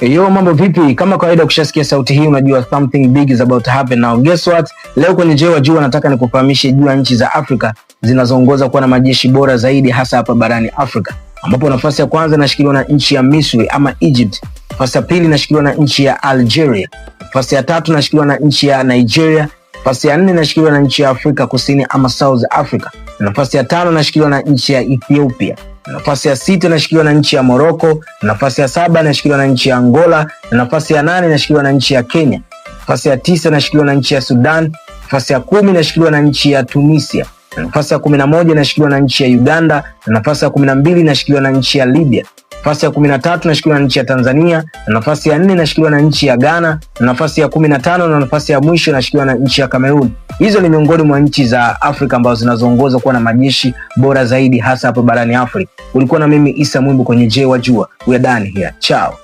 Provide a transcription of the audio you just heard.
Yo, mambo vipi? Kama kawaida ukishasikia sauti hii unajua something big is about to happen. Now guess what? Leo kwenye Je Wajua nataka nikufahamishe juu ya nchi za Afrika zinazoongoza kuwa na majeshi bora zaidi hasa hapa barani Afrika. Ambapo nafasi ya kwanza inashikiliwa na nchi ya Misri ama Egypt. Nafasi ya pili inashikiliwa na nchi ya Algeria. Nafasi ya tatu inashikiliwa na nchi ya Nigeria. Nafasi ya nne inashikiliwa na nchi ya Afrika Kusini ama South Africa. Nafasi ya tano inashikiliwa na nchi ya Ethiopia. Nafasi ya sita inashikiliwa na nchi ya Morocco. Nafasi ya saba inashikiliwa na nchi ya Angola. Nafasi ya nane inashikiliwa na nchi ya Kenya. Nafasi ya tisa inashikiliwa na nchi ya Sudan. Nafasi ya 10 inashikiliwa na nchi ya Tunisia. Nafasi ya 11 inashikiliwa na nchi ya Uganda. Nafasi ya 12 inashikiliwa na nchi ya Libya. Nafasi ya 13 inashikiliwa na nchi ya Tanzania. Nafasi ya 4 inashikiliwa na nchi ya Ghana. Nafasi ya 15 na nafasi ya mwisho inashikiliwa na nchi ya Cameroon. Hizo ni miongoni mwa nchi za Afrika ambazo zinazoongoza kuwa na majeshi bora zaidi hasa hapa barani Afrika. Ulikuwa na mimi Issa Mwimbu kwenye Je Wajua. We are done here. Ciao.